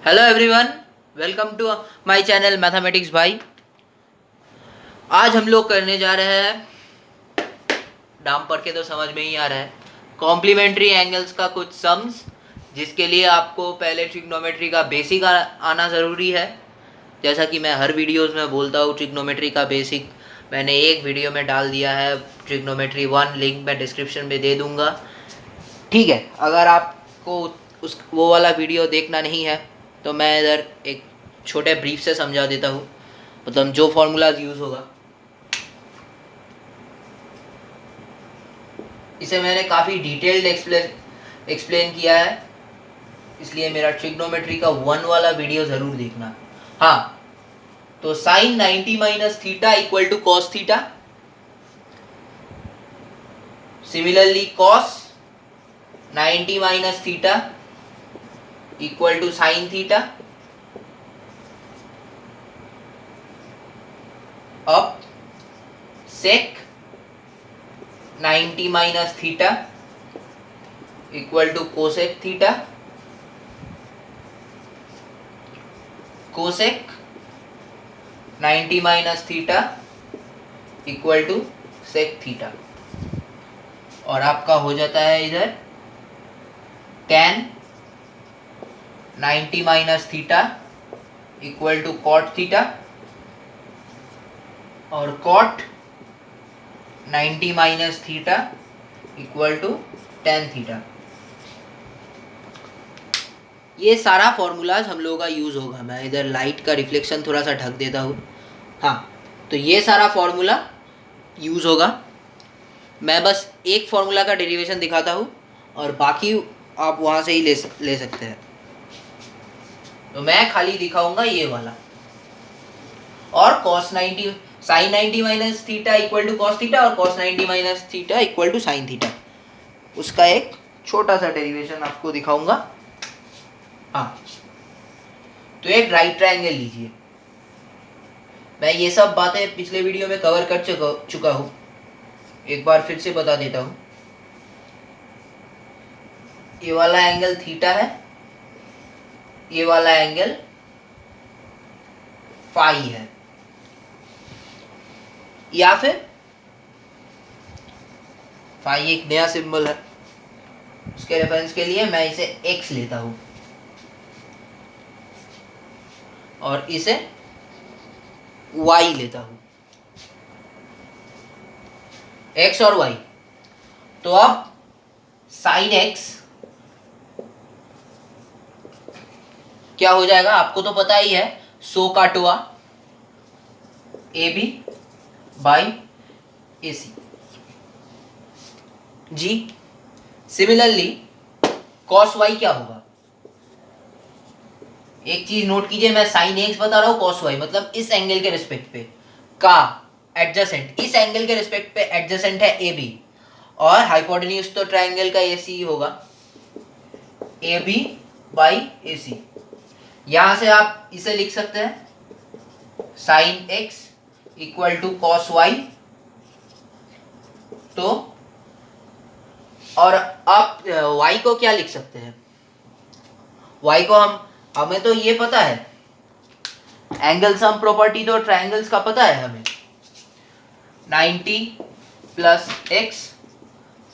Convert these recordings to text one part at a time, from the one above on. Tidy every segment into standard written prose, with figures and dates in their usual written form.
Hello everyone, welcome to my channel mathematics भाई। आज हम लोग करने जा रहे हैं, नाम पढ़ के तो समझ में ही आ रहा है, कॉम्प्लीमेंट्री एंगल्स का कुछ सम्स, जिसके लिए आपको पहले ट्रिग्नोमेट्री का बेसिक आना ज़रूरी है। जैसा कि मैं हर वीडियोस में बोलता हूँ, ट्रिग्नोमेट्री का बेसिक मैंने एक वीडियो में डाल दिया है, ट्रिग्नोमेट्री 1, लिंक मैं डिस्क्रिप्शन में दे दूँगा। ठीक है, अगर आपको उस वो वाला वीडियो देखना नहीं है तो मैं इधर एक छोटे ब्रीफ से समझा देता हूँ, मतलब जो फॉर्मूलाज यूज़ होगा। इसे मैंने काफ़ी डिटेल्ड एक्सप्लेन किया है, इसलिए मेरा ट्रिग्नोमेट्री का 1 वाला वीडियो ज़रूर देखना। हाँ, तो sine 90 minus theta equal to cos theta, similarly cos 90 minus theta equal to sine theta. अब sec 90 minus theta equal to cosec theta, cosec 90 minus theta equal to sec theta, और आपका हो जाता है इधर tan 90 minus theta equal to cot theta, और cot 90 minus theta equal to tan theta. ये सारा फॉर्मूलाज हम लोगों का यूज़ होगा। मैं इधर लाइट का रिफ्लेक्शन थोड़ा सा ढक देता हूँ। हाँ, तो ये सारा फॉर्मूला यूज़ होगा। मैं बस एक फॉर्मूला का डेरिवेशन दिखाता हूँ और बाकी आप वहाँ से ही ले सकते हैं। तो मैं खाली दिखाऊंगा ये वाला, और cos 90 sin 90 minus theta equal to cos theta, और cos 90 minus theta equal to sine theta, उसका एक छोटा सा डेरिवेशन आपको दिखाऊंगा। हाँ, तो एक राइट ट्रायंगल लीजिए। मैं ये सब बातें पिछले वीडियो में कवर कर चुका हूँ, एक बार फिर से बता देता हूँ। ये वाला एंगल थीटा है, ये वाला एंगल फाई है, या फिर फाई एक नया सिंबल है, उसके रेफरेंस के लिए मैं इसे x लेता हूं और इसे y लेता हूं, x और y। तो अब साइन x क्या हो जाएगा, आपको तो पता ही है, सो काटवा AB बाई AC जी। सिमिलरली cos y क्या होगा, एक चीज नोट कीजिए, मैं साइन x बता रहा हूँ, cos y मतलब इस एंगल के रिस्पेक्ट पे का एडजेसेंट, इस एंगल के रिस्पेक्ट पे एडजेसेंट है AB, और हाइपोटेन्यूज तो ट्रायंगल का AC ही होगा, AB बाई AC। यहां से आप इसे लिख सकते हैं sine x equal to cos y। तो और आप y को क्या लिख सकते हैं, y को हमें तो ये पता है, एंगल सम प्रॉपर्टी तो ट्रायंगल्स का पता है हमें, 90 plus x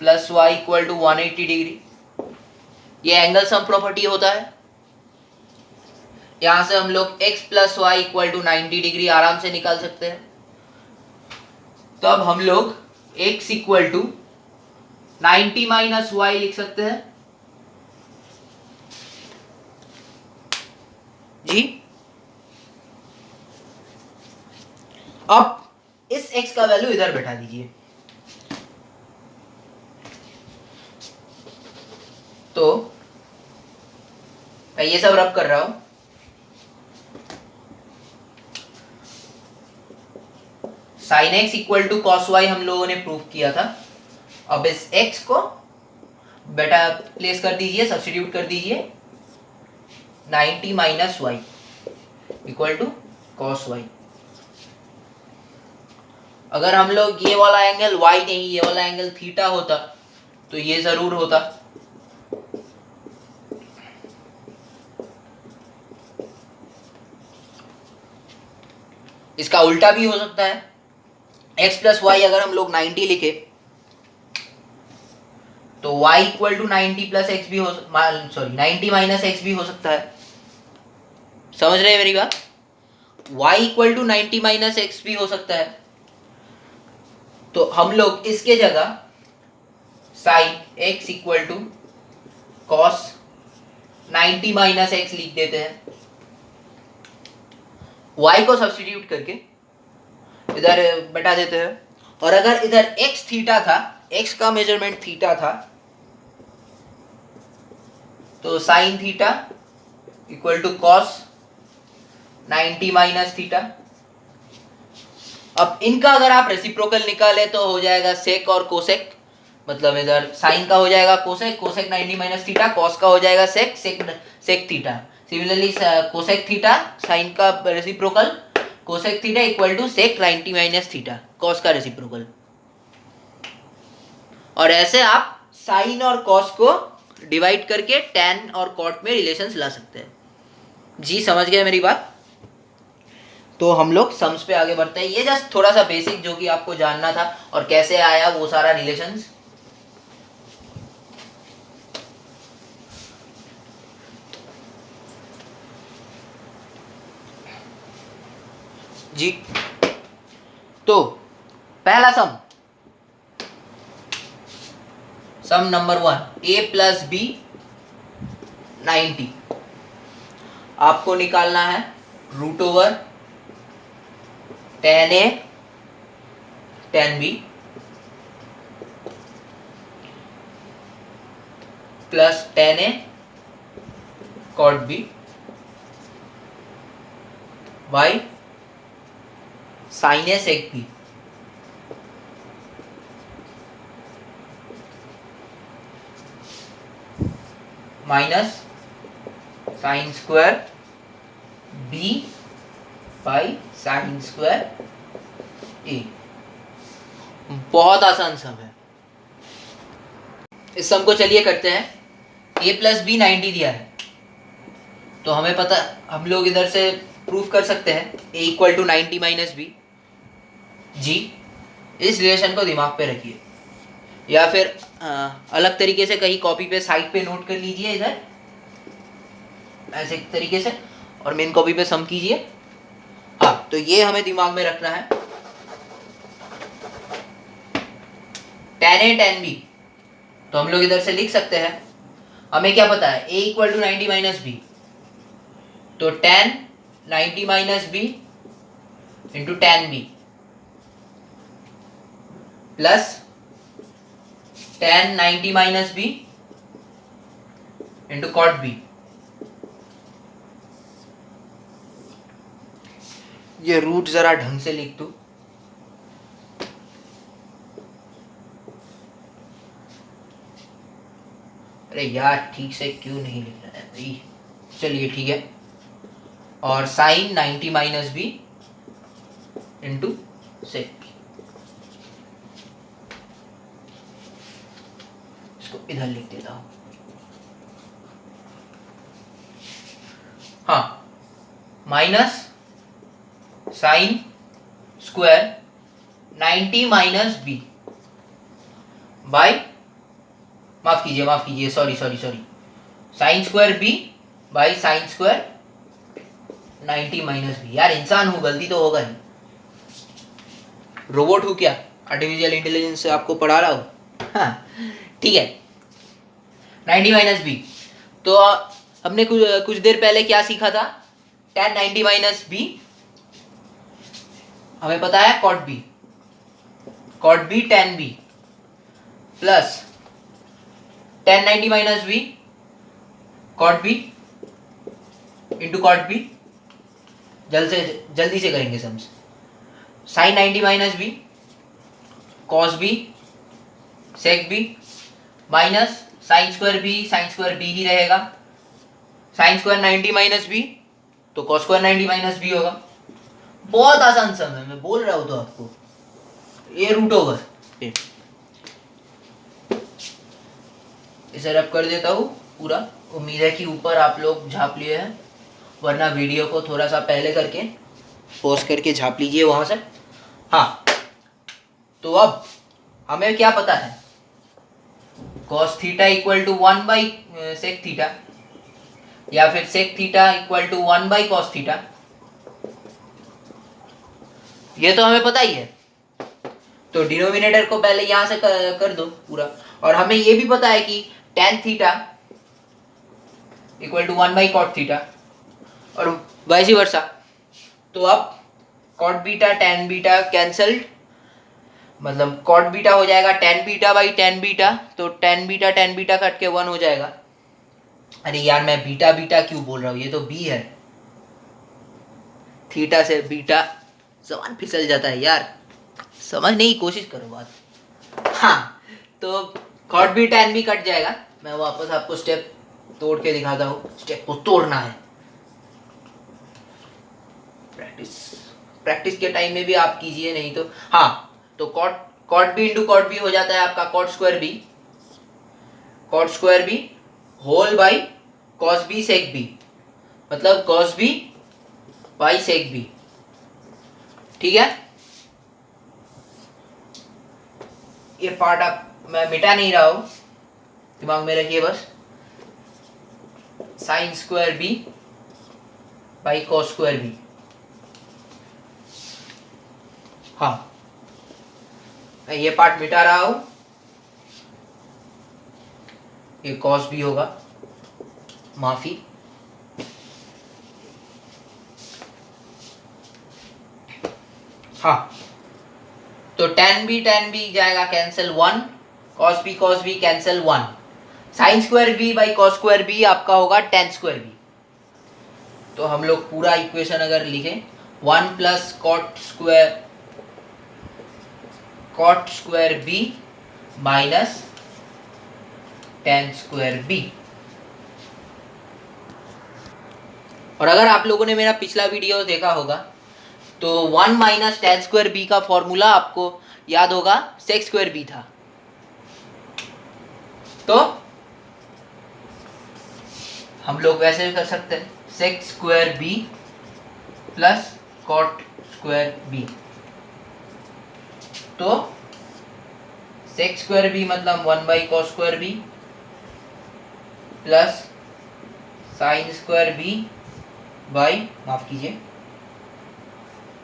plus y equal to 180 degree, ये एंगल सम प्रॉपर्टी होता है। यहां से हम लोग x plus y equal to 90 degree आराम से निकाल सकते हैं। तो अब हम लोग x equal to 90 minus y लिख सकते हैं जी। अब इस x का वैल्यू इधर बैठा दीजिए, तो मैं ये सब रब कर रहा हूं। Sine x equal to cos y हम लोगों ने प्रूव किया था। अब इस x को बेटा प्लेस कर दीजिए, सब्स्टिट्यूट कर दीजिए, 90 minus y equal to cos y. अगर हम लोग ये वाला एंगल y नहीं, ये वाला एंगल थीटा होता तो ये जरूर होता, इसका उल्टा भी हो सकता है, x प्लस वाई अगर हम लोग 90 लिखे तो y equal to 90 plus x भी हो, सॉरी 90 माइनस एक्स भी हो सकता है। समझ रहे हैं मेरी बात? y equal to 90 minus x भी हो सकता है। तो हम लोग इसके जगह sine x equal to cos 90 minus x लिख देते हैं। y को सब्स्टिट्यूट करके इधर बटा देते हैं, और अगर इधर x थीटा था, x का मेजरमेंट थीटा था, तो sine theta equal to cos 90 minus theta. अब इनका अगर आप रेसिप्रोकल निकाले तो हो जाएगा सेक और कोसेक, मतलब इधर साइन का हो जाएगा cosec, cosec 90 minus theta, cos का हो जाएगा sec, sec theta. Similarly cosec theta sine का reciprocal, cosec theta equal to sec 90 minus theta, cos का रेसिप्रोकल। और ऐसे आप साइन और कॉस को डिवाइड करके टैन और कॉट में रिलेशंस ला सकते हैं। जी समझ गए मेरी बात? तो हम लोग सम्स पे आगे बढ़ते हैं। ये जस्ट थोड़ा सा बेसिक जो कि आपको जानना था, और कैसे आया वो सारा रिलेशंस। जी तो पहला sum number 1, a plus B 90। आपको निकालना है root over tan A tan B plus tan A cot B by sine A sec B. Minus sine square B by sine square A. बहुत आसान सम है। इस सम को चलिए करते हैं। a प्लस बी 90 दिया है, तो हमें पता, हम लोग इधर से प्रूफ कर सकते हैं a equal to 90 minus B. जी इस रिलेशन को दिमाग पे रखिए, या फिर अलग तरीके से कहीं कॉपी पे साइड पे नोट कर लीजिए इधर ऐसे तरीके से, और मेन कॉपी पे सम कीजिए। हाँ, तो ये हमें दिमाग में रखना है। tan a tan b, तो हम लोग इधर से लिख सकते हैं, हमें क्या पता है, a equal to 90 minus B, तो tan 90 minus b into tan b plus tan 90 minus b into cot b. ये रूट जरा ढंग से लिख दो। अरे यार ठीक से क्यों नहीं लिख रहा है भाई? चलिए ठीक है। और sine 90 minus b into sec. इसको इधर लिख देता हूं। हाँ, minus sine square 90 minus b by, माफ कीजिए, sorry sine square B by sine square 90 minus b. यार इंसान हूं, गलती तो होगा ही, रोबोट हूं क्या? आर्टिफिशियल इंटेलिजेंस से आपको पढ़ा रहा हूं। हाँ ठीक है, 90 माइनस बी। तो हमने कुछ देर पहले क्या सीखा था? tan 90 माइनस बी, हमें पता है cot B tan B plus tan 90 minus B cot B into cot B. जल्दी से करेंगे sums. Sine 90 minus B cos B sec B minus sine square B ही रहेगा। साइन स्क्वायर 90 माइनस बी तो cos square 90 minus B होगा। बहुत आसान सम है, मैं बोल रहा हूं तो आपको। ये रूट ओवर, इसे रब कर देता हूं पूरा। उम्मीद है कि ऊपर आप लोग झाप लिए हैं, वरना वीडियो को थोड़ा सा पहले करके पॉज करके झाप लीजिए वहां से। हाँ, तो अब हमें क्या पता है, cos theta equal to 1/sec theta, या फिर sec theta equal to 1/cos theta, ये तो हमें पता ही है। तो डिनोमिनेटर को पहले यहां से कर दो पूरा। और हमें ये भी पता है कि tan theta equal to 1/cot theta, और वाइस वर्सा। तो अब cot beta tan beta cancelled, मतलब cot बीटा हो जाएगा tan beta by tan beta, तो tan बीटा कट के 1 हो जाएगा। अरे यार, मैं बीटा बीटा क्यों बोल रहा हूँ, ये तो b है। थीटा से बीटा समान फिसल जाता है यार, समझने की कोशिश करो बात। हाँ, तो cot b tan b cut जाएगा। मैं वापस आपको स्टेप तोड़ के दिखाता हूँ, स्टेप को तोड़ना है। प्रैक्टिस के टाइम में भी आप कीजिए, नहीं तो। हाँ, तो cot b इंटू cot b हो जाता है आपका cot square b whole by cos b sec b, मतलब cos b by sec b। ठीक है, ये पार्ट आप मैं मिटा नहीं रहा हूं, दिमाग में रखिए बस। Sign square b by cos square b। हाँ, मैं ये पार्ट मिटा रहा हूं, ये cos b होगा, माफी। हाँ, तो tan b जाएगा cancel 1, cos b cancel 1, sign square b by cos square b आपका होगा tan स्क्वायर b। तो हम लोग पूरा इक्वेशन अगर लिखें, 1 plus cot square b minus tan square b। और अगर आप लोगों ने मेरा पिछला वीडियो देखा होगा तो 1 माइनस tan स्क्वायर b का फॉर्मूला आपको याद होगा, sec स्क्वायर b था। तो हम लोग वैसे भी कर सकते हैं, sec square b plus cot square b। तो sec स्क्वायर b मतलब 1/cos square b plus sine square b by, माफ कीजिए,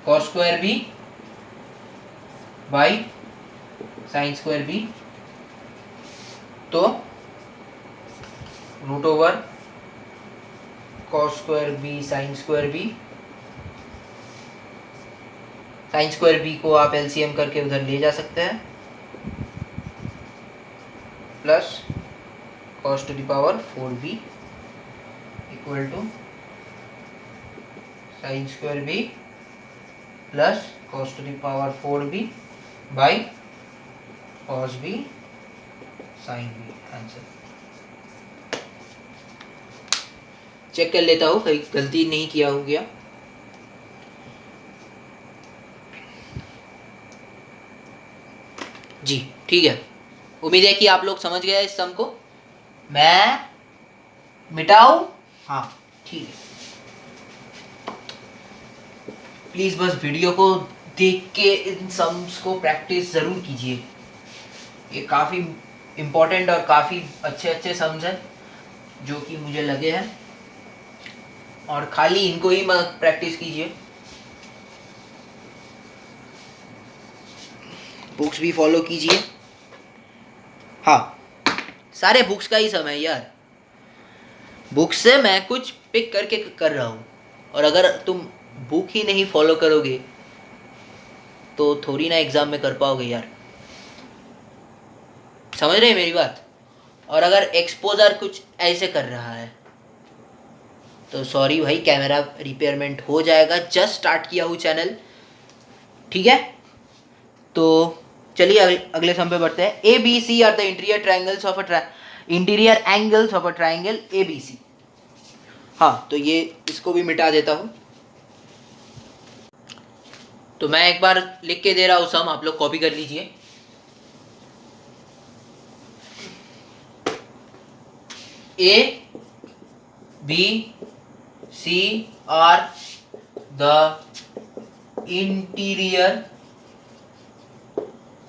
cos square b by sine square b। तो root over cos square b sine square b, sine square b को आप LCM करके उधर ले जा सकते हैं, plus cos to the power 4b equal to sine square b plus cos to the power 4b by cos b sine b। Answer check कर लेता हूँ कहीं गलती नहीं किया हो गया। जी ठीक है, उम्मीद है कि आप लोग समझ गए इस सम को। मैं मिटाऊं? हाँ ठीक है, प्लीज बस वीडियो को देख के इन सम्स को प्रैक्टिस जरूर कीजिए। ये काफ़ी इम्पोर्टेंट और काफ़ी अच्छे सम्स हैं जो कि मुझे लगे हैं, और खाली इनको ही मत प्रैक्टिस कीजिए, बुक्स भी फॉलो कीजिए। हाँ, सारे बुक्स का ही समय यार, बुक्स से मैं कुछ पिक करके कर रहा हूँ, और अगर तुम बुक ही नहीं फॉलो करोगे तो थोड़ी ना एग्ज़ाम में कर पाओगे यार, समझ रहे हैं मेरी बात। और अगर एक्सपोजर कुछ ऐसे कर रहा है तो सॉरी भाई, कैमरा रिपेयरमेंट हो जाएगा, जस्ट स्टार्ट किया हूँ चैनल, ठीक है। तो चलिए अगले सम पे बढ़ते हैं। A B C are the interior angles of a triangle A B C. हाँ, तो ये इसको भी मिटा देता हूँ। तो मैं एक बार लिख के दे रहा हूँ सम, आप लोग कॉपी कर लीजिए। A B C are the interior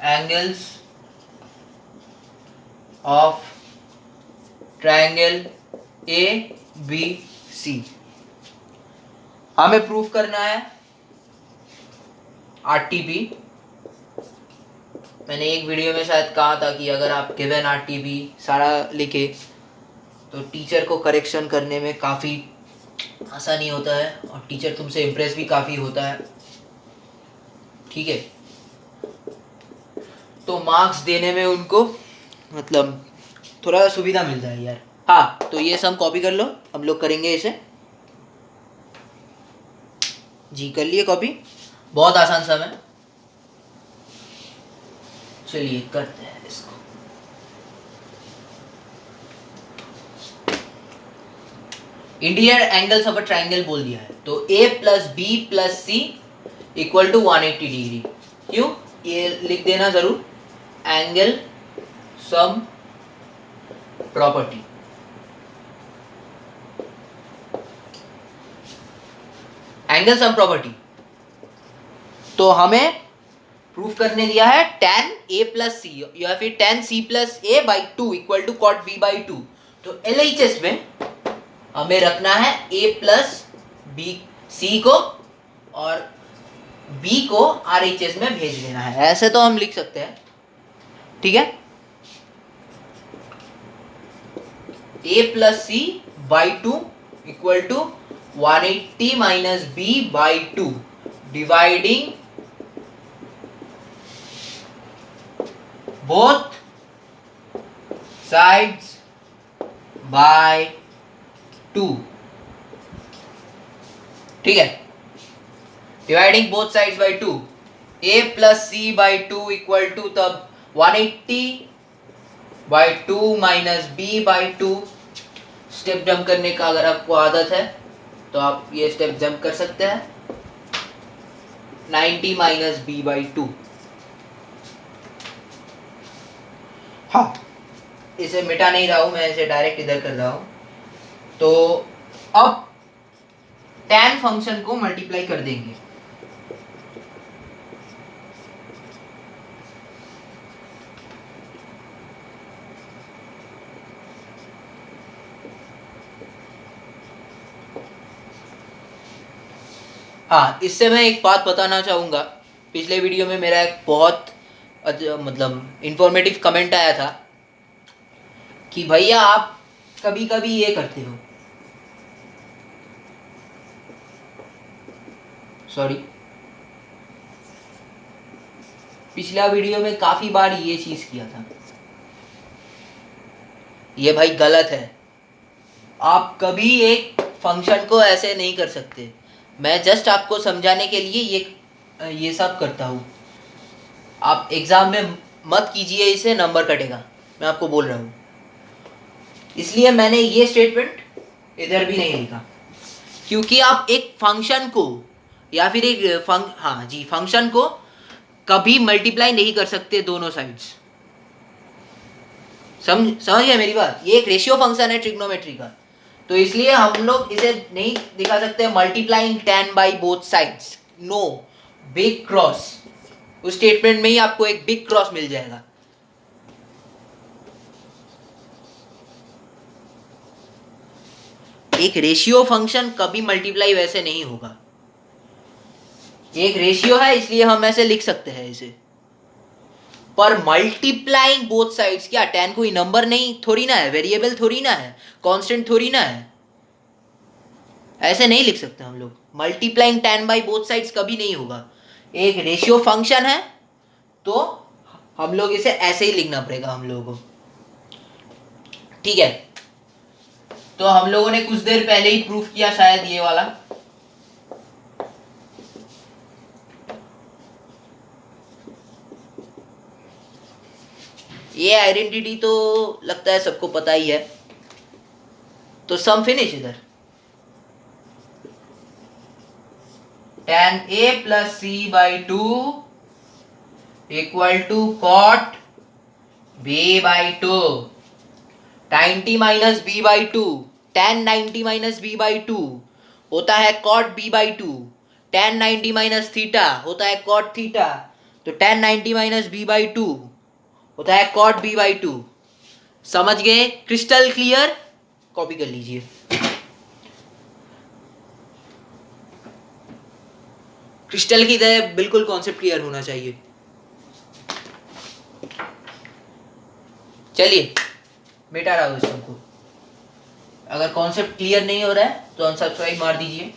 angles of triangle A B C. हमें प्रूफ करना है आरटीपी। मैंने एक वीडियो में शायद कहा था कि अगर आप गिवन आरटीपी सारा लिखे तो टीचर को करेक्शन करने में काफ़ी आसानी होता है और टीचर तुमसे इम्प्रेस भी काफ़ी होता है। ठीक है, तो मार्क्स देने में उनको मतलब थोड़ा सा सुविधा मिलता है यार। हाँ, तो ये सब कॉपी कर लो, हम लोग करेंगे इसे। जी कर लिए कॉपी, बहुत आसान सा है। चलिए करते हैं इसको। Interior angles of a triangle बोल दिया है, तो A plus B plus C equal to 180 degree. क्यों, ये लिख देना जरूर, angle sum property. Angle sum property तो हमें प्रूफ करने दिया है tan a प्लस सी या फिर tan c plus a by 2 equal to cot b by 2। तो LHS में हमें रखना है a प्लस b c को और b को RHS में भेज देना है। ऐसे तो हम लिख सकते हैं, ठीक है। a plus c by 2 equal to 180 minus b by 2 dividing both sides by 2। ठीक है, dividing both sides by 2, a plus C by 2 equal to तब 180 by 2 minus b by 2। Step jump करने का अगर आपको आदत है तो आप ये स्टेप जंप कर सकते हैं। 90 माइनस b बाई 2। हाँ, इसे मिटा नहीं रहा हूं मैं, इसे डायरेक्ट इधर कर रहा हूं। तो अब tan फंक्शन को मल्टीप्लाई कर देंगे। हाँ, इससे मैं एक बात बताना चाहूँगा। पिछले वीडियो में मेरा एक बहुत मतलब इंफॉर्मेटिव कमेंट आया था कि भैया आप कभी कभी ये करते हो, सॉरी, पिछला वीडियो में काफ़ी बार ये चीज़ किया था। ये भाई गलत है। आप कभी एक फंक्शन को ऐसे नहीं कर सकते। मैं जस्ट आपको समझाने के लिए ये सब करता हूँ। आप एग्ज़ाम में मत कीजिए इसे, नंबर कटेगा, मैं आपको बोल रहा हूँ। इसलिए मैंने ये स्टेटमेंट इधर भी नहीं लिखा, क्योंकि आप एक फंक्शन को या फिर एक फंक्शन को कभी मल्टीप्लाई नहीं कर सकते दोनों साइड्स। समझ गए मेरी बात? ये एक रेशियो फंक्शन है ट्रिग्नोमेट्री का, तो इसलिए हम लोग इसे नहीं दिखा सकते multiplying tan by both sides. No, big cross. उस स्टेटमेंट में ही आपको एक बिग क्रॉस मिल जाएगा। एक रेशियो फंक्शन कभी मल्टीप्लाई वैसे नहीं होगा। एक रेशियो है इसलिए हम ऐसे लिख सकते हैं इसे, पर मल्टीप्लाइंग बोथ साइड्स, क्या tan कोई नंबर नहीं थोड़ी ना है, वेरिएबल थोड़ी ना है, कांस्टेंट थोड़ी ना है, ऐसे नहीं लिख सकते हम लोग। Multiplying tan by both sides कभी नहीं होगा। एक रेशियो फंक्शन है तो हम लोग इसे ऐसे ही लिखना पड़ेगा हम लोगों को, ठीक है। तो हम लोगों ने कुछ देर पहले ही प्रूफ किया शायद ये वाला। ये आइडेंटिटी तो लगता है सबको पता ही है। तो सम फिनिश इधर। tan a plus C by 2 equal to cot b by 2। 90 minus b by 2, tan 90 minus b by 2 होता है cot b by 2। tan 90 minus theta होता है cot थीटा, तो tan 90 माइनस b बाई 2 होता है cot b by 2। समझ गए? Crystal clear? Copy कर लीजिए। क्रिस्टल की तरह बिल्कुल कॉन्सेप्ट क्लियर होना चाहिए। चलिए मिटा रहा हूँ इसको। अगर कॉन्सेप्ट क्लियर नहीं हो रहा है तो अनसब्सक्राइब मार दीजिए।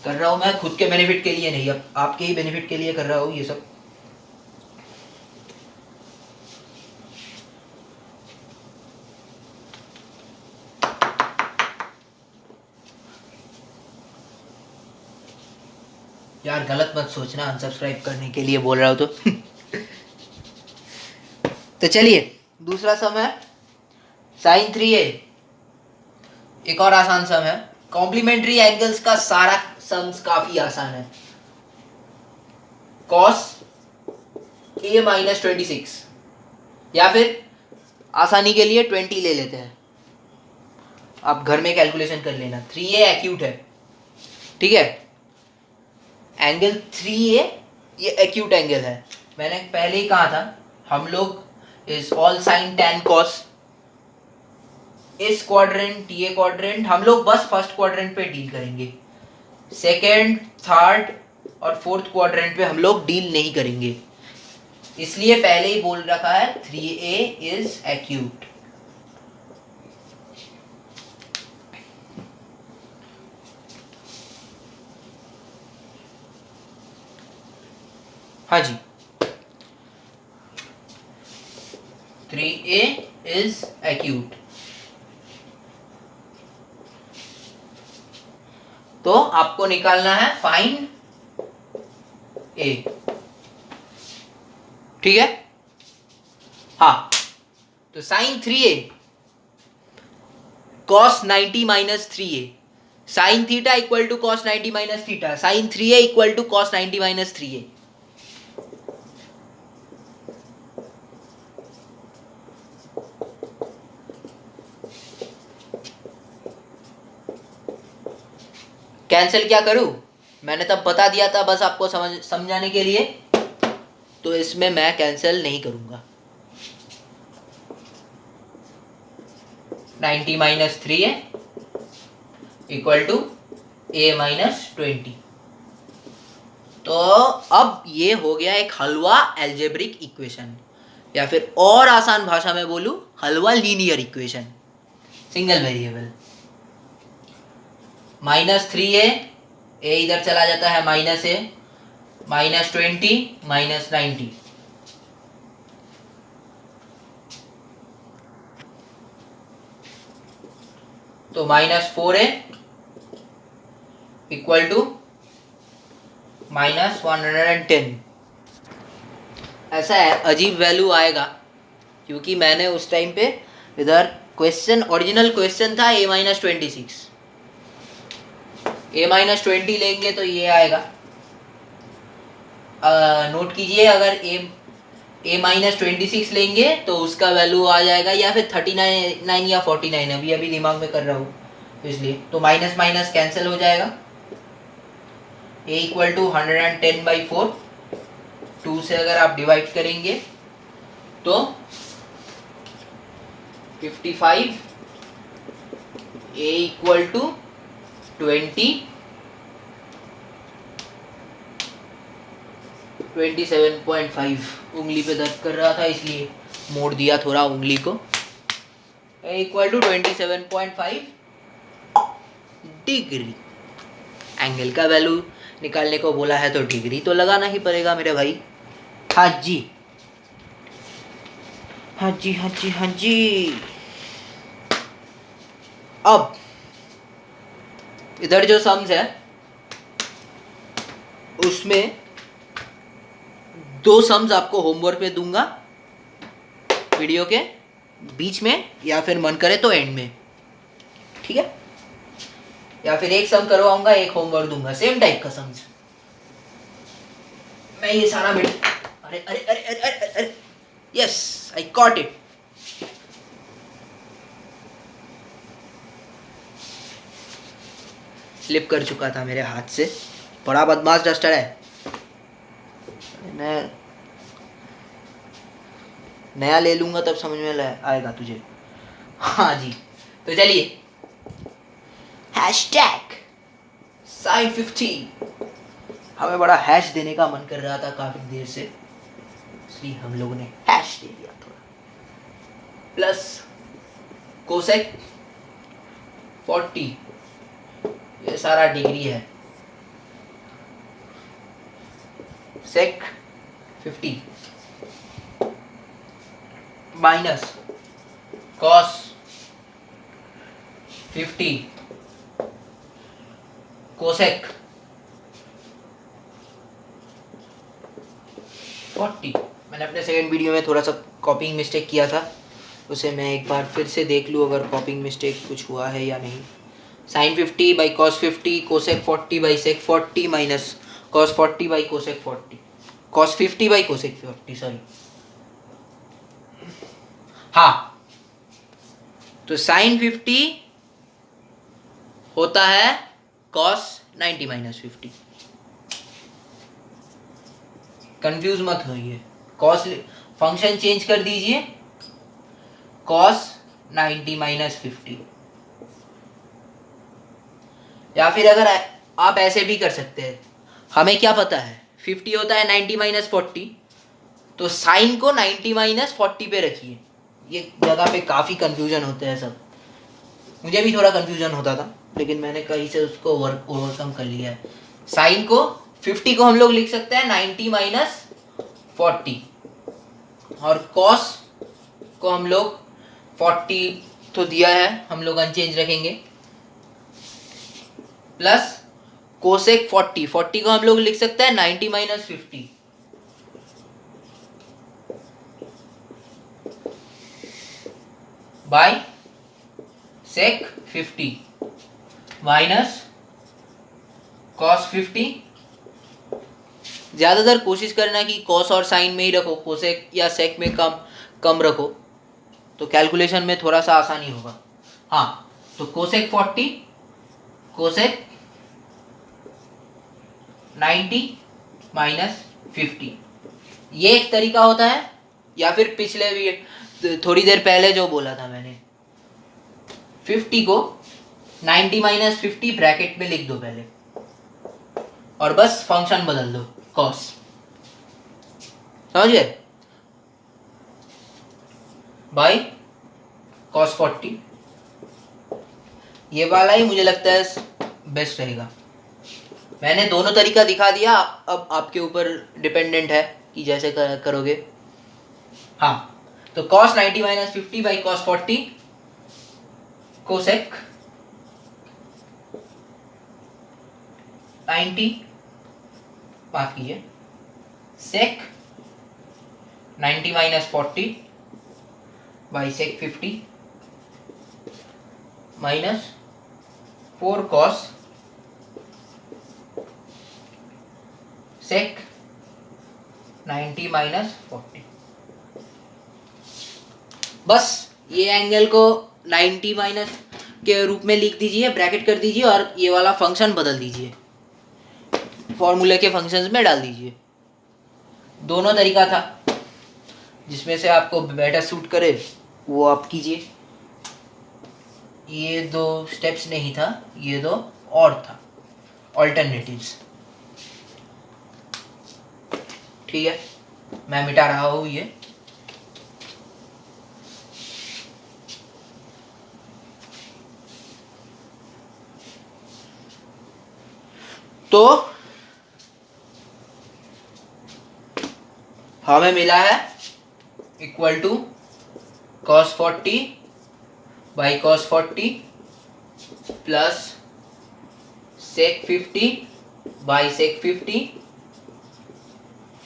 कर रहा हूँ मैं खुद के बेनिफिट के लिए नहीं, अब आपके ही बेनिफिट के लिए कर रहा हूँ ये सब। यार गलत मत सोचना, अनसब्सक्राइब करने के लिए बोल रहा हूँ तो। तो चलिए दूसरा सम है sin 3a। एक और आसान सम है। कॉम्प्लीमेंट्री एंगल्स का सारा सम्स काफी आसान है। cos a माइनस 26, या फिर आसानी के लिए 20 ले लेते हैं। आप घर में कैलकुलेशन कर लेना। 3a एक्यूट है, ठीक है। एंगल 3a ये एक्यूट एंगल है। मैंने पहले ही कहा था हम लोग इस ऑल साइन tan cos इस क्वाड्रेंट ये क्वाड्रेंट हम लोग बस फर्स्ट क्वाड्रेंट पे डील करेंगे, सेकेंड थर्ड और फोर्थ क्वाड्रेंट पे हम लोग डील नहीं करेंगे। इसलिए पहले ही बोल रखा है 3a इज एक्यूट। हाँ जी, 3a इज एक्यूट। तो आपको निकालना है फाइंड a, ठीक है। हाँ, तो sine 3a cos 90 minus 3a, sine theta equal to cos 90 minus theta, sine 3a equal to cos 90 minus 3a। Cancel क्या करूं? मैंने तब बता दिया था बस आपको समझाने के लिए, तो इसमें मैं कैंसिल नहीं करूंगा। 90 minus 3a equal to a minus 20। तो अब ये हो गया एक हलवा एल्जेब्रिक इक्वेशन, या फिर और आसान भाषा में बोलूं हलवा linear equation, single variable. Minus 3a, a इधर चला जाता है माइनस a, माइनस 20 माइनस 90, तो minus 4a equal to minus 110। ऐसा है अजीब वैल्यू आएगा क्योंकि मैंने उस टाइम पे इधर क्वेश्चन ओरिजिनल क्वेश्चन था a माइनस 26, a माइनस 20 लेंगे तो ये आएगा। नोट कीजिए अगर a माइनस 26 लेंगे तो उसका वैल्यू आ जाएगा या फिर 39 या 49, अभी अभी दिमाग में कर रहा हूँ इसलिए। तो माइनस माइनस कैंसिल हो जाएगा। a इक्वल टू 110/4, 2 से अगर आप डिवाइड करेंगे तो 55, a इक्वल टू 20, 27.5। उंगली पे दर्द कर रहा था इसलिए मोड़ दिया थोड़ा उंगली को। a equal to 27.5 degree. Angle का वैल्यू निकालने को बोला है तो डिग्री तो लगाना ही पड़ेगा मेरे भाई। हाँ जी, हाँ जी, हाँ जी, हाँ जी। अब इधर जो सम्स है उसमें 2 सम्स आपको होमवर्क में दूंगा वीडियो के बीच में, या फिर मन करे तो एंड में, ठीक है। या फिर एक सम करवाऊंगा, एक होमवर्क दूंगा, सेम टाइप का सम्स। मैं ये सारा अरे अरे अरे अरे अरे अरे, yes I cot it. Slip कर चुका था मेरे हाथ से। बड़ा बदमाश डस्टर है। मैं नया ले लूँगा तब समझ में आएगा तुझे। हाँ जी, तो चलिए हैशटैग Sin50। हमें बड़ा हैश देने का मन कर रहा था काफ़ी देर से, इसलिए हम लोगों ने हैश दे दिया थोड़ा। प्लस कोसेक 40, ये सारा डिग्री है, सेक 50 माइनस कॉस 50 कोसेक 40। मैंने अपने सेकंड वीडियो में थोड़ा सा कॉपिंग मिस्टेक किया था, उसे मैं एक बार फिर से देख लूँ अगर कॉपिंग मिस्टेक कुछ हुआ है या नहीं। Sine 50 by cos 50 cosec 40 by sec 40 minus cos 40 by cosec 40, cos 50 by cosec 40, sorry. हाँ, तो साइन 50 होता है कॉस 90 माइनस 50। कंफ्यूज मत होइए, कॉस फंक्शन चेंज कर दीजिए, कॉस 90 माइनस 50। या फिर अगर आप ऐसे भी कर सकते हैं, हमें क्या पता है 50 होता है 90 माइनस 40, तो साइन को 90 माइनस 40 पे रखिए। ये जगह पे काफ़ी कंफ्यूजन होते हैं सब, मुझे भी थोड़ा कंफ्यूजन होता था, लेकिन मैंने कहीं से उसको ओवरकम कर लिया है। साइन को 50 को हम लोग लिख सकते हैं 90 माइनस 40, और कॉस को हम लोग 40 तो दिया है, हम लोग अनचेंज रखेंगे, प्लस कोसेक 40 को हम लोग लिख सकते हैं 90 minus 50, by sec 50 minus cos 50। ज़्यादातर कोशिश करना कि कॉस और साइन में ही रखो, कोसेक या सेक में कम रखो, तो कैलकुलेशन में थोड़ा सा आसानी होगा। हाँ, तो कोसेक 40 कोसेक 90 माइनस 50, ये एक तरीका होता है। या फिर पिछले भी थोड़ी देर पहले जो बोला था मैंने, 50 को 90 माइनस 50 ब्रैकेट में लिख दो पहले, और बस फंक्शन बदल दो कॉस, समझ गए, बाई कॉस 40। ये वाला ही मुझे लगता है बेस्ट रहेगा। मैंने दोनों तरीका दिखा दिया, अब आपके ऊपर डिपेंडेंट है कि जैसे करोगे। हाँ, तो cos 90 minus 50 by cos 40 cosec 90, माफ कीजिए, sec 90 minus 40 by sec 50 minus 4 cos sec 90 minus 40। बस ये एंगल को 90 माइनस के रूप में लिख दीजिए, ब्रैकेट कर दीजिए, और ये वाला फंक्शन बदल दीजिए, फॉर्मूले के फंक्शंस में डाल दीजिए। दोनों तरीका था, जिसमें से आपको बेटर सूट करे वो आप कीजिए। ये दो स्टेप्स नहीं था, ये दो और था ऑल्टरनेटिव्स। ठीक है, मैं मिटा रहा हूँ ये। तो हमें मिला है equal to cos 40 by cos 40 plus sec 50 by sec 50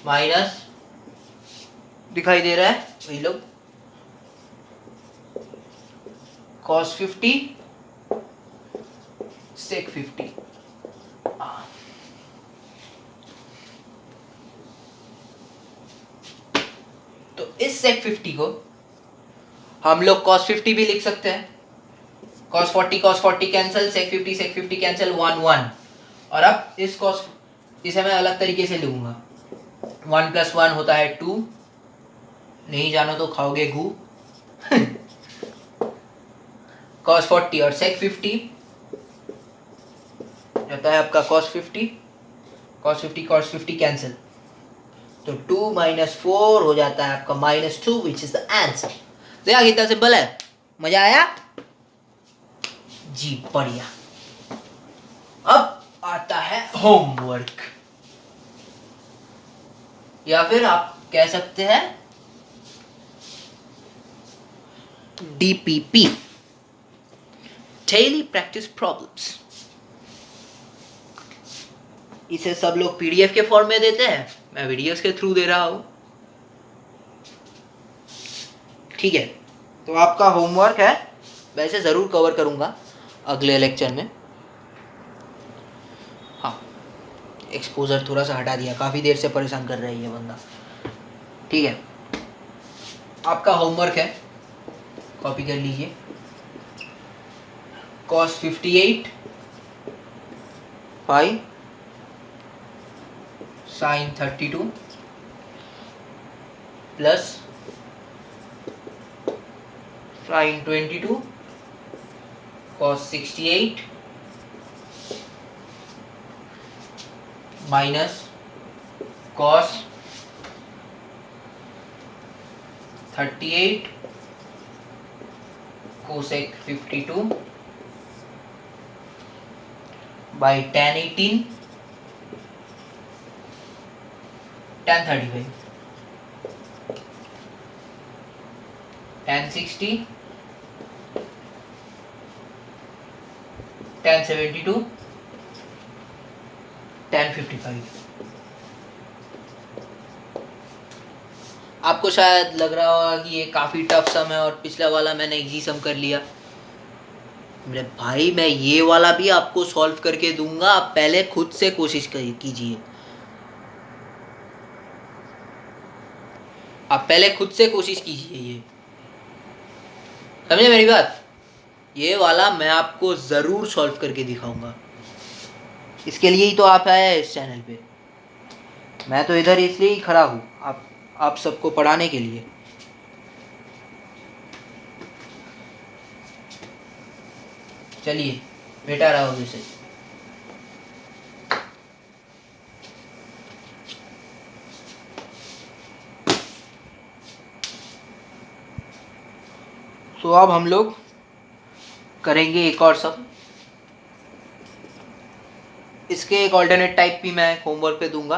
minus, दिखाई दे रहा है वही लोग, cos 50 sec 50। तो इस sec 50 को हम लोग cos 50 भी लिख सकते हैं, cos 40 कैंसिल, sec 50 कैंसिल, 1 1। और अब इसे मैं अलग तरीके से लिखूंगा। 1 + 1 होता है 2, नहीं जानो तो खाओगे घू। cos 40 और sec 50 रहता है आपका cos 50 कैंसिल, तो 2 - 4 हो जाता है आपका -2, विच इज द आंसर। देखा कितना सिंपल है, मजा आया जी, बढ़िया। अब आता है होमवर्क, या फिर आप कह सकते हैं DPP, डेली प्रैक्टिस प्रॉब्लम्स। इसे सब लोग PDF के फॉर्म में देते हैं, मैं वीडियोस के थ्रू दे रहा हूं। ठीक है, तो आपका होमवर्क है, वैसे जरूर कवर करूंगा अगले लेक्चर में। हाँ, एक्सपोजर थोड़ा सा हटा दिया, काफी देर से परेशान कर रहा है ये बंदा। ठीक है, आपका होमवर्क है, कॉपी कर लीजिए। cos 58 5 sin 32 plus sin 22 cos 68 minus cos 38 cosec 52 by tan 18 tan 35 tan 60 tan 72 tan 55। आपको शायद लग रहा होगा कि ये काफ़ी टफ सम है और पिछला वाला मैंने इजी सम कर लिया। मेरे भाई, मैं ये वाला भी आपको सॉल्व करके दूंगा, आप पहले खुद से कोशिश कीजिए। आप पहले खुद से कोशिश कीजिए, ये समझे मेरी बात। ये वाला मैं आपको ज़रूर सॉल्व करके दिखाऊंगा, इसके लिए ही तो आप आए हैं इस चैनल पे। मैं तो इधर इसलिए ही खड़ा हूँ, आप सबको पढ़ाने के लिए। चलिए बेटा रहा हो जैसे। तो अब हम लोग करेंगे एक और सम। इसके एक ऑल्टरनेट टाइप भी मैं होमवर्क पे दूंगा,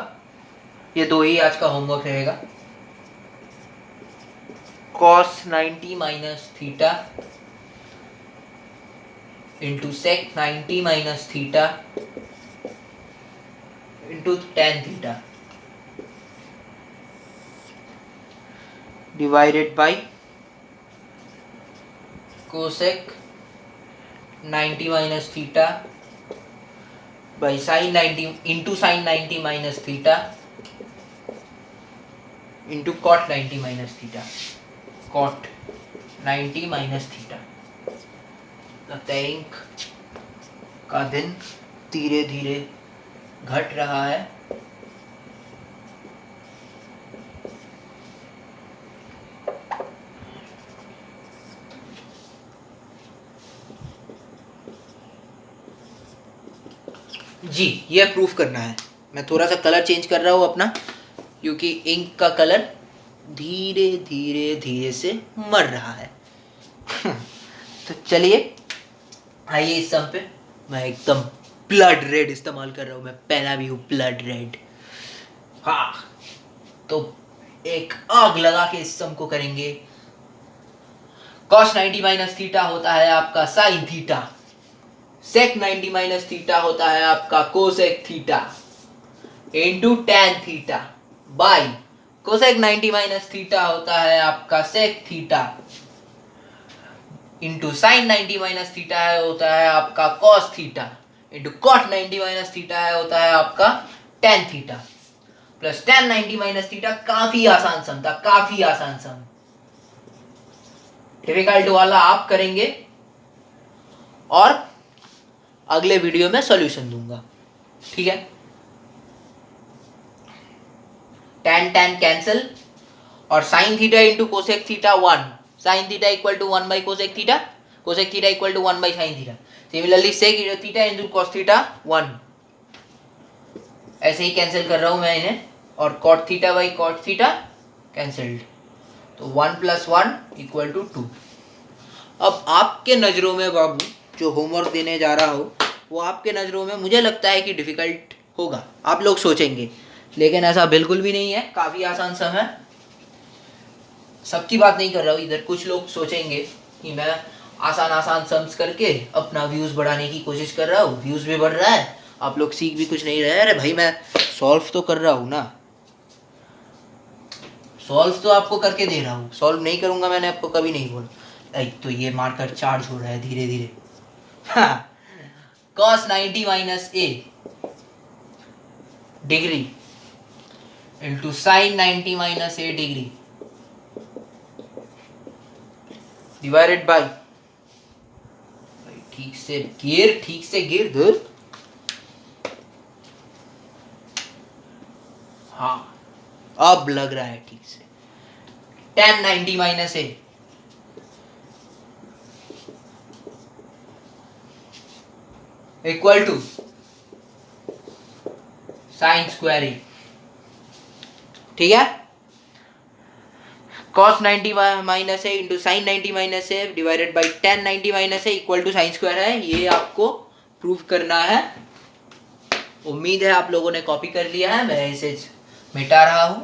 ये दो ही आज का होमवर्क रहेगा। cos 90 minus theta into sec 90 minus theta into tan theta divided by cosec 90 minus theta by sin 90 into sin 90 minus theta into cot 90 minus theta, cot 90 minus theta। लगता है इंक का दिन धीरे धीरे घट रहा है। जी, ये प्रूफ करना है। मैं थोड़ा सा कलर चेंज कर रहा हूँ अपना, क्योंकि इंक का कलर धीरे धीरे धीरे से मर रहा है। तो चलिए आइए इस सम पे। मैं एकदम ब्लड रेड इस्तेमाल कर रहा हूँ, मैं पहला भी हूँ ब्लड रेड। हाँ, तो एक आग लगा के इस सम को करेंगे। cos 90 माइनस थीटा होता है आपका sine theta, sec 90 minus theta होता है आपका cosec theta into tan theta by cosec 90 minus theta होता है आपका sec theta into sine 90 minus theta है होता है आपका cos theta into cot 90 minus theta है होता है आपका tan theta plus tan 90 minus theta. काफी आसान सम था, काफी आसान सम। डिफिकल्ट वाला आप करेंगे और अगले वीडियो में सॉल्यूशन दूंगा, ठीक है। tan tan कैंसिल और sine theta into cosec theta 1, sine theta equal to 1 by cosec theta equal to 1 by sine theta. Similarly sec theta into cos theta 1, ऐसे ही कैंसिल कर रहा हूं मैं इन्हें, और cot theta by cot theta cancelled, तो 1 plus 1 equal to 2। अब आपके नज़रों में बाबू जो होमवर्क देने जा रहा हो वो आपके नज़रों में मुझे लगता है कि डिफ़िकल्ट होगा, आप लोग सोचेंगे, लेकिन ऐसा बिल्कुल भी नहीं है, काफ़ी आसान सम है। सबकी बात नहीं कर रहा हूँ इधर, कुछ लोग सोचेंगे कि मैं आसान सम्स करके अपना व्यूज़ बढ़ाने की कोशिश कर रहा हूँ, व्यूज़ भी बढ़ रहा है, आप लोग सीख भी कुछ नहीं रहे। अरे भाई मैं सॉल्व तो कर रहा हूँ ना, सॉल्व तो आपको करके दे रहा हूँ, सॉल्व नहीं करूँगा मैंने आपको कभी नहीं बोला। तो ये मार्कर चार्ज हो रहा है धीरे धीरे। cos 90 minus A degree into sine 90 minus A degree divided by, ठीक से गिर दो। हाँ अब लग रहा है ठीक से, tan 90 minus A equal to sine square A, ठीक है। cos 90 minus A into sine 90 minus A divided by tan 90 minus A equal to sine square है, ये आपको प्रूव करना है। उम्मीद है आप लोगों ने कॉपी कर लिया है, मैं इसे मिटा रहा हूं।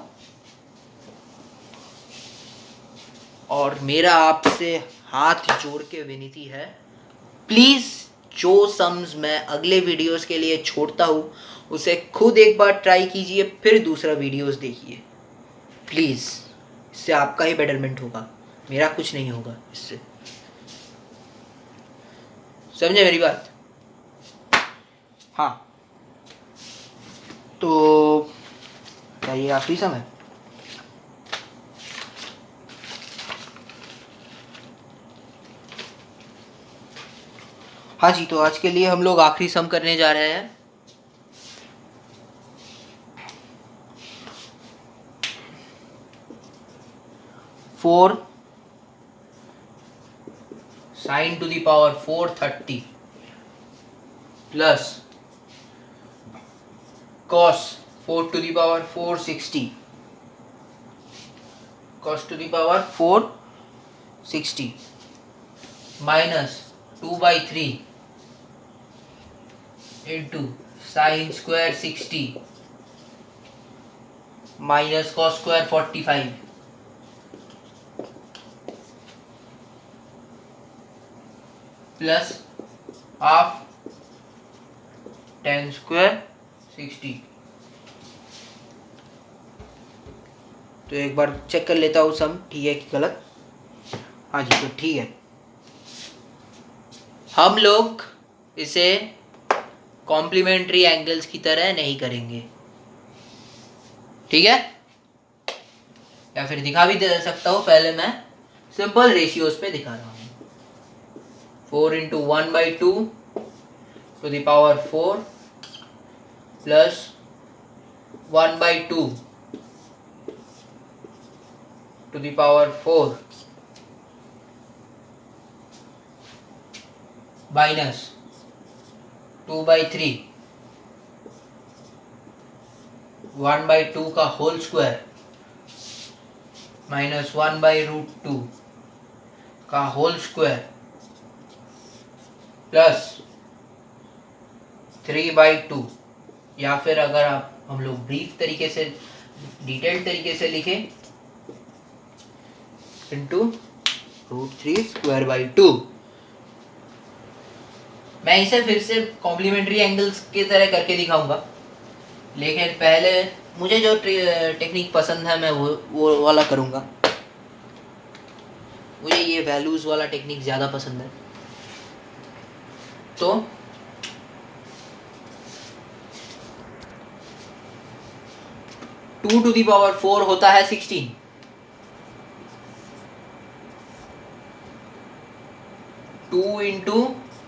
और मेरा आपसे हाथ जोड़ के विनती है, प्लीज जो सम्स मैं अगले वीडियोस के लिए छोड़ता हूँ उसे खुद एक बार ट्राई कीजिए, फिर दूसरा वीडियोस देखिए प्लीज़, इससे आपका ही बेटरमेंट होगा, मेरा कुछ नहीं होगा इससे, समझे मेरी बात। हाँ तो क्या ये आखिरी सम है? हाँ जी, तो आज के लिए हम लोग आखिरी सम करने जा रहे हैं। Four sine to the power 430 plus cos 4 to the power 460 cos to the power 460 minus 2 by 3 into sin square 60 minus cos square 45 plus half tan square 60। तो एक बार चेक कर लेता हूँ सम ठीक है कि गलत। हाँ जी, तो ठीक है, हम लोग इसे कॉम्प्लीमेंट्री एंगल्स की तरह नहीं करेंगे, ठीक है, या फिर दिखा भी दे सकता हूँ, पहले मैं सिंपल रेशियोज पे दिखा रहा हूँ। 4 into 1 by 2 to the power 4 plus 1 by 2 to the power 4 minus 2 by 3 1 by 2 का whole square minus 1 by root 2 का होल स्क्वायर प्लस 3 बाई 2, या फिर अगर आप हम लोग ब्रीफ तरीके से डिटेल्ड तरीके से लिखें इंटू रूट 3 स्क्वायर बाई 2। मैं इसे फिर से कॉम्प्लीमेंट्री एंगल्स की तरह करके दिखाऊंगा, लेकिन पहले मुझे जो टेक्निक पसंद है मैं वो वाला करूंगा। मुझे ये वैल्यूज वाला टेक्निक ज़्यादा पसंद है। तो टू टू दी पावर 4 होता है 16, 2 इंटू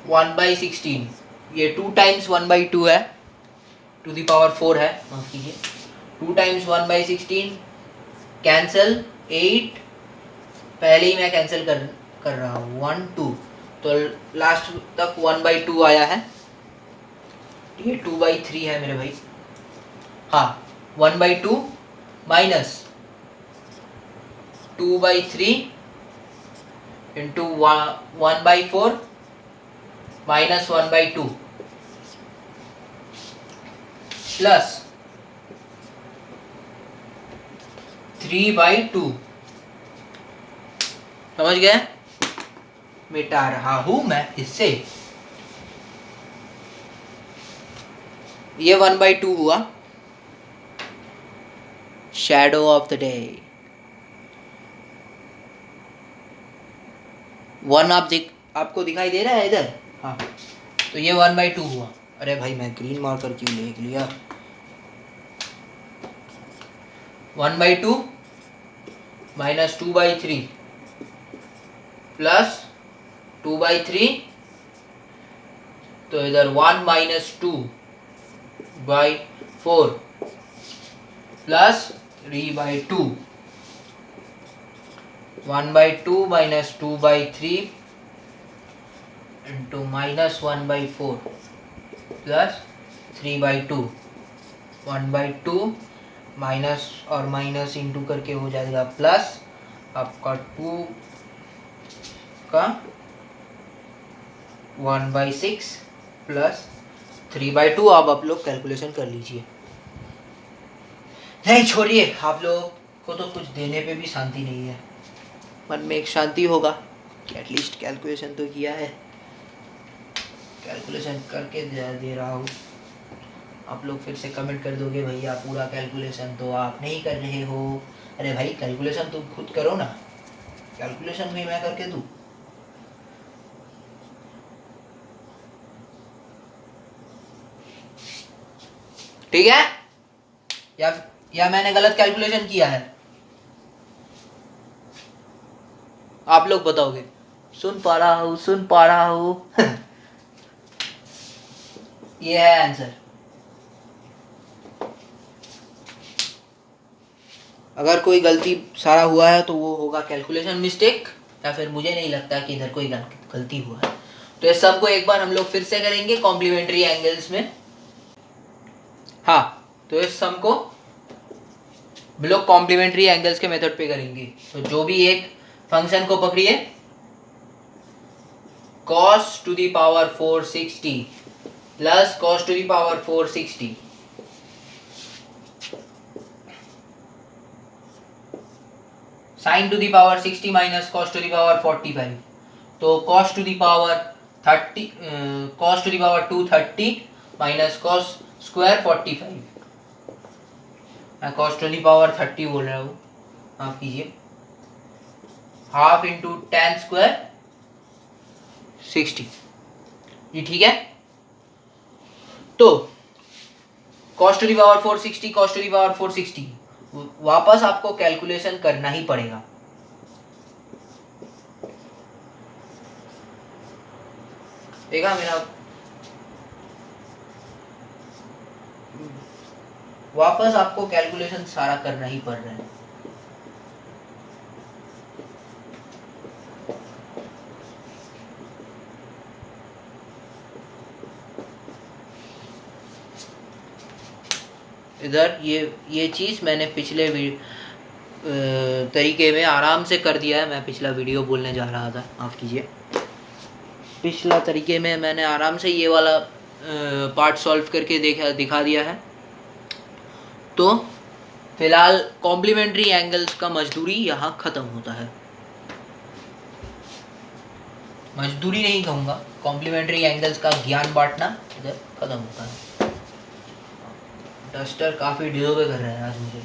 1/16, ये 2 टाइम्स 1/2 है, टू द पावर 4 है, माफ कीजिए, 2 टाइम्स 1/16 कैंसिल, 8 पहले ही मैं कैंसिल कर रहा हूँ, 1 2, तो लास्ट तक 1/2 आया है, ये 2/3 है मेरे भाई। हाँ, 1/2 माइनस 2/3 इंटू 1/4 माइनस 1/2 प्लस 3/2, समझ गए? मिटा रहा हूं मैं इससे, ये 1/2 हुआ, शैडो ऑफ द डे। 1 आपको दिखाई दे रहा है इधर? हाँ, तो ये 1/2 हुआ। अरे भाई मैं ग्रीन मार्कर क्यों लिख लिया? 1/2 माइनस 2/3 प्लस 2/3, तो इधर 1 minus 2/4 plus 3/2, 1/2 minus 2/3 into minus 1/4 plus 3/2, 1/2 minus और माइनस इंटू करके हो जाएगा प्लस आपका 2 का 1/6 प्लस 3/2। अब आप लोग कैलकुलेशन कर लीजिए। नहीं छोड़िए, आप लोगों को तो कुछ देने पे भी शांति नहीं है, मन में एक शांति होगा कि एटलीस्ट कैलकुलेशन तो किया है, कैलकुलेशन करके दे रहा हूँ। आप लोग फिर से कमेंट कर दोगे भैया पूरा कैलकुलेशन तो आप नहीं कर रहे हो। अरे भाई कैलकुलेशन तुम खुद करो ना, कैलकुलेशन भी मैं करके दूँ? ठीक है, या मैंने गलत कैलकुलेशन किया है? आप लोग बताओगे। सुन पा रहा हूँ ये है आंसर। अगर कोई गलती सारा हुआ है तो वो होगा कैलकुलेशन मिस्टेक, या फिर मुझे नहीं लगता कि इधर कोई गलती हुआ है। तो इस सब को एक बार हम लोग फिर से करेंगे कॉम्प्लीमेंट्री एंगल्स में। हाँ, तो इस सम को हम लोग कॉम्प्लीमेंट्री एंगल्स के मेथड पे करेंगे। तो जो भी एक फंक्शन को पकड़िए, cos to the power 460 plus cos to the power 460, sin to the power 60 minus cos to the power 45, तो cos to the power 30 cos to the power 230 minus cos square 45, मैं cos to the power 30 बोल रहा हूँ, माफ कीजिए, half into tan square 60, ये ठीक है। तो cos to the power 460 cos to the power 460, वापस आपको कैलकुलेशन करना ही पड़ेगा। देखा मेरा, वापस आपको कैलकुलेशन सारा करना ही पड़ रहा है। इधर ये चीज़ मैंने पिछले तरीके में आराम से कर दिया है। मैं पिछला वीडियो बोलने जा रहा था, माफ़ कीजिए, पिछला तरीके में मैंने आराम से ये वाला पार्ट सॉल्व करके दिखा दिया है। तो फिलहाल कॉम्प्लीमेंट्री एंगल्स का मजदूरी यहाँ ख़त्म होता है। मजदूरी नहीं कहूँगा, कॉम्प्लीमेंट्री एंगल्स का ज्ञान बांटना इधर ख़त्म होता है। डस्टर काफ़ी डिजोबे कर रहा है आज मुझे।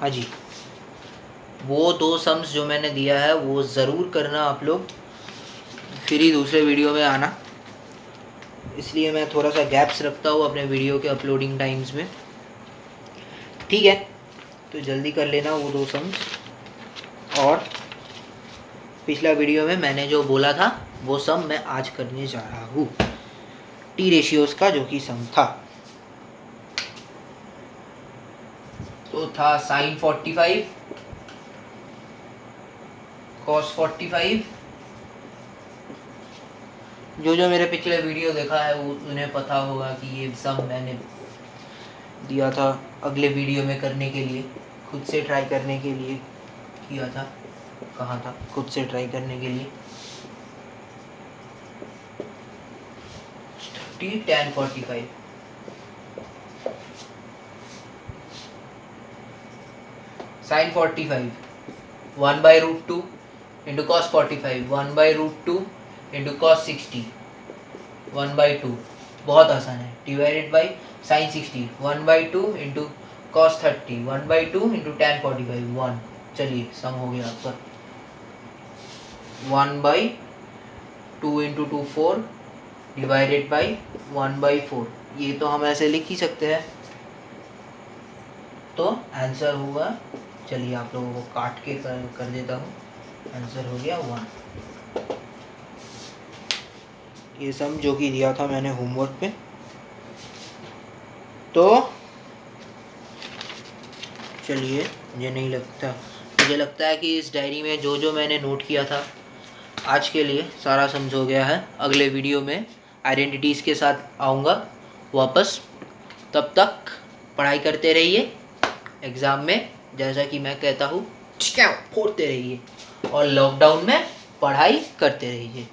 हाँ जी, वो 2 सम्स जो मैंने दिया है वो ज़रूर करना आप लोग, फिर ही दूसरे वीडियो में आना। इसलिए मैं थोड़ा सा गैप्स रखता हूँ अपने वीडियो के अपलोडिंग टाइम्स में, ठीक है। तो जल्दी कर लेना वो 2 सम्स। और पिछला वीडियो में मैंने जो बोला था वो सम मैं आज करने जा रहा हूँ, टी रेशियोज का जो कि सम था। तो था साइन 45 कॉस 45। जो मेरे पिछले वीडियो देखा है वो उन्हें पता होगा कि ये सम मैंने दिया था अगले वीडियो में करने के लिए, खुद से ट्राई करने के लिए किया था। कहाँ था? खुद से ट्राई करने के लिए 30 tan 45। Sine 45 1/√2 into cos 45 1/√2 into cos 60 1/2। बहुत आसान है। Divided by sine 60 1/2 into cos 30 1/2 into tan 45 1। चलिए सम हो गया आपका 1/2 इंटू 2 4 डिवाइडेड बाई 1/4। ये तो हम ऐसे लिख ही सकते हैं। तो आंसर होगा, चलिए आप लोगों को काट के कर देता हूँ। आंसर हो गया 1। ये सम जो कि दिया था मैंने होमवर्क पे। तो चलिए, मुझे लगता है कि इस डायरी में जो मैंने नोट किया था आज के लिए सारा समझ हो गया है। अगले वीडियो में आइडेंटिटीज़ के साथ आऊँगा वापस। तब तक पढ़ाई करते रहिए, एग्ज़ाम में जैसा कि मैं कहता हूँ फोड़ते रहिए, और लॉकडाउन में पढ़ाई करते रहिए।